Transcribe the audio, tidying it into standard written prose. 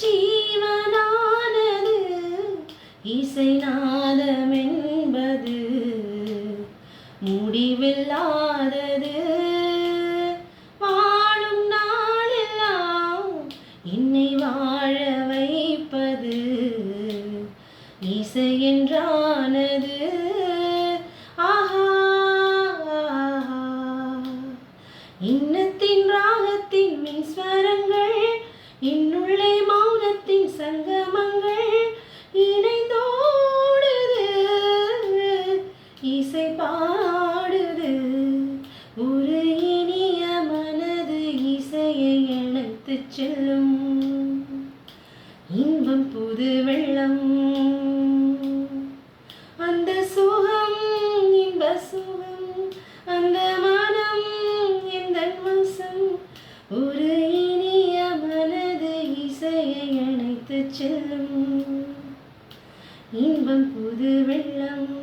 ஜீவனானது இசை நாதமென்பது முடிவில்லாதது. வாழும் நாளெல்லாம் என்னை வாழ வைப்பது இசை என்றானது. ஆஹா, இன்னத்தின் ராகத்தின் மின்ஸ்வரங்கள், இன்னுள்ளே மௌனத்தின் சங்கமங்கள் இணைந்தோடுது, இசை பாடுது. ஒரு இனிய மனது இசையை இணைத்துச் செல்லும், இன்பம் புது வெள்ளம். அந்த சுகம் இன்ப சுகம், அந்த மனம் எந்தன் வசம். ஒரு இனிய மனது இசையை அணைத்துச் செல்லும், இன்பம் புது வெள்ளம்.